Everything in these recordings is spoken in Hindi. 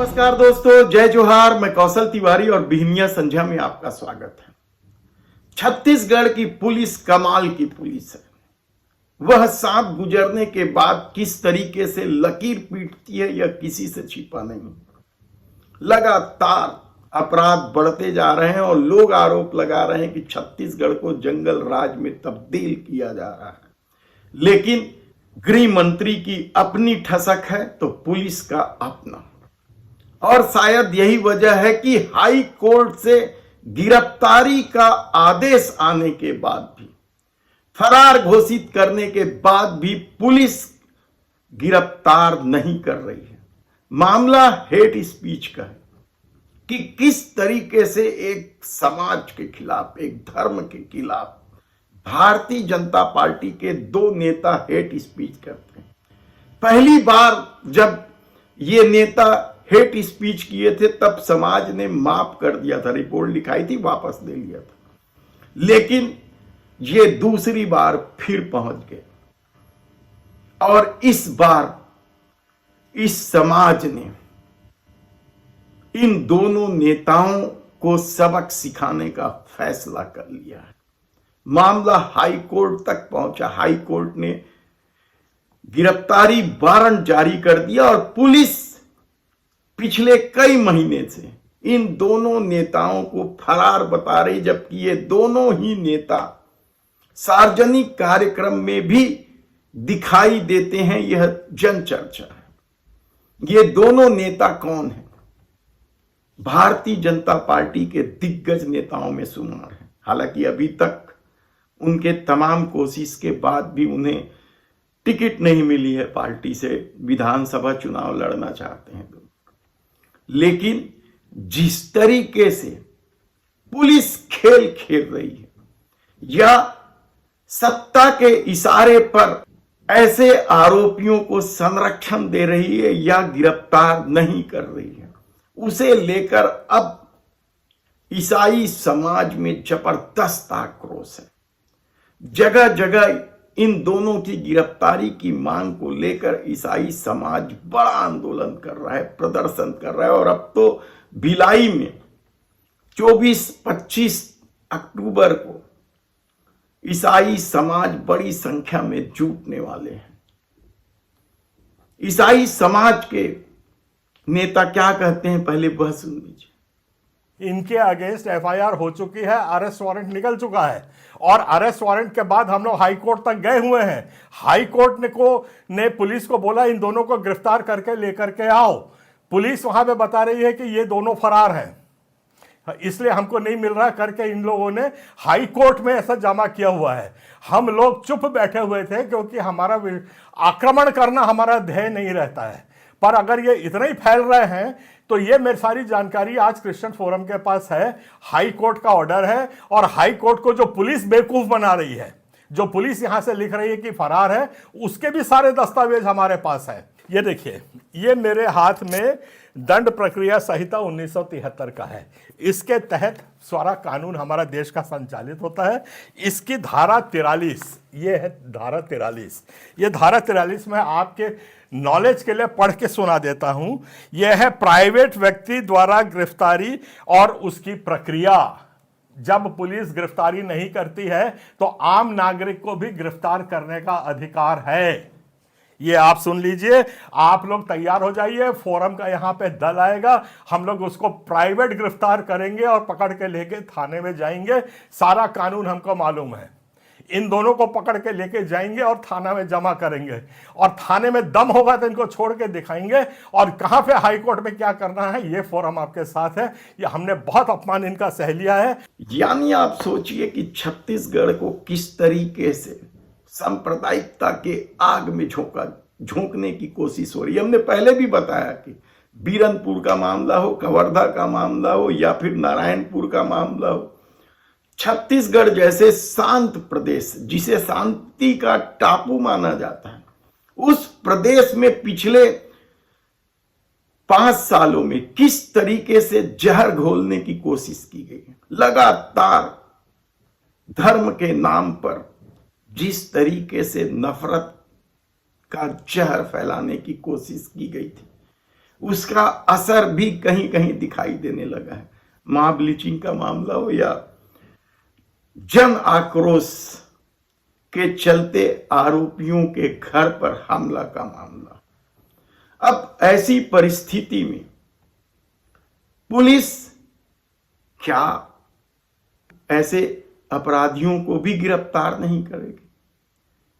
नमस्कार दोस्तों, जय जोहार। मैं कौशल तिवारी और बिहनिया संध्या में आपका स्वागत है। छत्तीसगढ़ की पुलिस कमाल की पुलिस है। वह सांप गुजरने के बाद किस तरीके से लकीर पीटती है यह किसी से छिपा नहीं। लगातार अपराध बढ़ते जा रहे हैं और लोग आरोप लगा रहे हैं कि छत्तीसगढ़ को जंगल राज में तब्दील किया जा रहा है। लेकिन गृह मंत्री की अपनी ठसक है तो पुलिस का अपना। और शायद यही वजह है कि हाई कोर्ट से गिरफ्तारी का आदेश आने के बाद भी, फरार घोषित करने के बाद भी पुलिस गिरफ्तार नहीं कर रही है। मामला हेट स्पीच का है कि किस तरीके से एक समाज के खिलाफ, एक धर्म के खिलाफ भारतीय जनता पार्टी के दो नेता हेट स्पीच करते हैं। पहली बार जब ये नेता हेट स्पीच किए थे तब समाज ने माफ कर दिया था, रिपोर्ट लिखाई थी, वापस ले लिया था। लेकिन ये दूसरी बार फिर पहुंच गए और इस बार इस समाज ने इन दोनों नेताओं को सबक सिखाने का फैसला कर लिया है। मामला हाई कोर्ट तक पहुंचा। हाई कोर्ट ने गिरफ्तारी वारंट जारी कर दिया और पुलिस पिछले कई महीने से इन दोनों नेताओं को फरार बता रही, जबकि ये दोनों ही नेता सार्वजनिक कार्यक्रम में भी दिखाई देते हैं। यह जन चर्चा है। ये दोनों नेता कौन हैं? भारतीय जनता पार्टी के दिग्गज नेताओं में शुमार हैं। हालांकि अभी तक उनके तमाम कोशिश के बाद भी उन्हें टिकट नहीं मिली है पार्टी से। विधानसभा चुनाव लड़ना चाहते हैं तो। लेकिन जिस तरीके से पुलिस खेल खेल रही है या सत्ता के इशारे पर ऐसे आरोपियों को संरक्षण दे रही है या गिरफ्तार नहीं कर रही है, उसे लेकर अब ईसाई समाज में जबरदस्त आक्रोश है। जगह जगह इन दोनों की गिरफ्तारी की मांग को लेकर ईसाई समाज बड़ा आंदोलन कर रहा है, प्रदर्शन कर रहा है। और अब तो भिलाई में 24-25 अक्टूबर को ईसाई समाज बड़ी संख्या में जुटने वाले हैं। ईसाई समाज के नेता क्या कहते हैं, पहले वह सुन लीजिए। इनके अगेंस्ट एफआईआर हो चुकी है, अरेस्ट वारंट निकल चुका है और अरेस्ट वारंट के बाद हम लोग हाई कोर्ट तक गए हुए हैं। हाई कोर्ट ने पुलिस को बोला इन दोनों को गिरफ्तार करके लेकर के आओ। पुलिस वहां पे बता रही है कि ये दोनों फरार हैं, इसलिए हमको नहीं मिल रहा करके इन लोगों ने हाई कोर्ट में ऐसा जमा किया हुआ है। हम लोग चुप बैठे हुए थे क्योंकि हमारा आक्रमण करना हमारा ध्येय नहीं रहता है। पर अगर ये इतना ही फैल रहे हैं तो ये मेरी सारी जानकारी आज क्रिश्चियन फोरम के पास है। हाई कोर्ट का ऑर्डर है और हाई कोर्ट को जो पुलिस बेवकूफ बना रही है, जो पुलिस यहां से लिख रही है कि फरार है, उसके भी सारे दस्तावेज हमारे पास है। ये देखिए, ये मेरे हाथ में दंड प्रक्रिया संहिता 1973 का है। इसके तहत सारा कानून हमारा देश का संचालित होता है। इसकी धारा 43, ये है धारा 43। ये धारा 43 में आपके नॉलेज के लिए पढ़ के सुना देता हूं। यह है प्राइवेट व्यक्ति द्वारा गिरफ्तारी और उसकी प्रक्रिया। जब पुलिस गिरफ्तारी नहीं करती है तो आम नागरिक को भी गिरफ्तार करने का अधिकार है। ये आप सुन लीजिए, आप लोग तैयार हो जाइए। फोरम का यहां पे दल आएगा, हम लोग उसको प्राइवेट गिरफ्तार करेंगे और पकड़ के लेके थाने में जाएंगे। सारा कानून हमको मालूम है। इन दोनों को पकड़ के लेके जाएंगे और थाना में जमा करेंगे और थाने में दम होगा तो इनको छोड़ के दिखाएंगे। और कहां पे हाई कोर्ट में क्या करना है, ये फोरम आपके साथ है। ये हमने बहुत अपमान इनका सह लिया है। यानी आप सोचिए कि छत्तीसगढ़ को किस तरीके से सांप्रदायिकता के आग में झोंकने की कोशिश हो रही है। हमने पहले भी बताया कि बीरनपुर का मामला हो, कवर्धा का मामला हो या फिर नारायणपुर का मामला हो, छत्तीसगढ़ जैसे शांत प्रदेश, जिसे शांति का टापू माना जाता है, उस प्रदेश में पिछले 5 सालों में किस तरीके से जहर घोलने की कोशिश की गई है। लगातार धर्म के नाम पर जिस तरीके से नफरत का जहर फैलाने की कोशिश की गई थी, उसका असर भी कहीं कहीं दिखाई देने लगा है। मॉब ब्लीचिंग का मामला हो या जन आक्रोश के चलते आरोपियों के घर पर हमला का मामला। अब ऐसी परिस्थिति में पुलिस क्या ऐसे अपराधियों को भी गिरफ्तार नहीं करेगी?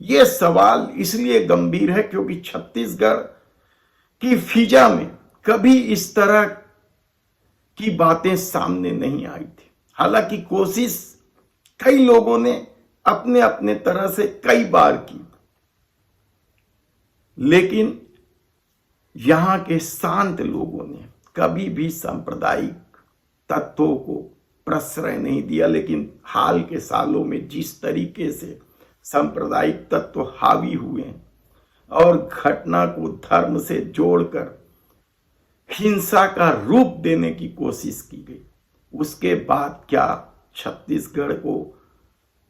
यह सवाल इसलिए गंभीर है क्योंकि छत्तीसगढ़ की फिजा में कभी इस तरह की बातें सामने नहीं आई थी। हालांकि कोशिश कई लोगों ने अपने अपने तरह से कई बार की, लेकिन यहां के शांत लोगों ने कभी भी सांप्रदायिक तत्वों को प्रश्रय नहीं दिया। लेकिन हाल के सालों में जिस तरीके से सांप्रदायिक तत्व हावी हुए और घटना को धर्म से जोड़कर हिंसा का रूप देने की कोशिश की गई, उसके बाद क्या छत्तीसगढ़ को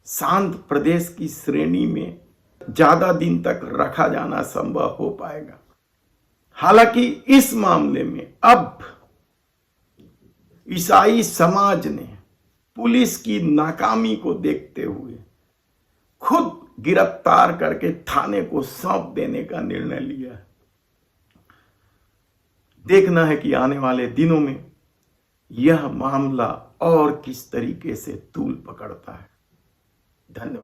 शांत प्रदेश की श्रेणी में ज्यादा दिन तक रखा जाना संभव हो पाएगा? हालांकि इस मामले में अब ईसाई समाज ने पुलिस की नाकामी को देखते हुए खुद गिरफ्तार करके थाने को सौंप देने का निर्णय लिया है। देखना है कि आने वाले दिनों में यह मामला और किस तरीके से तूल पकड़ता है। धन्यवाद।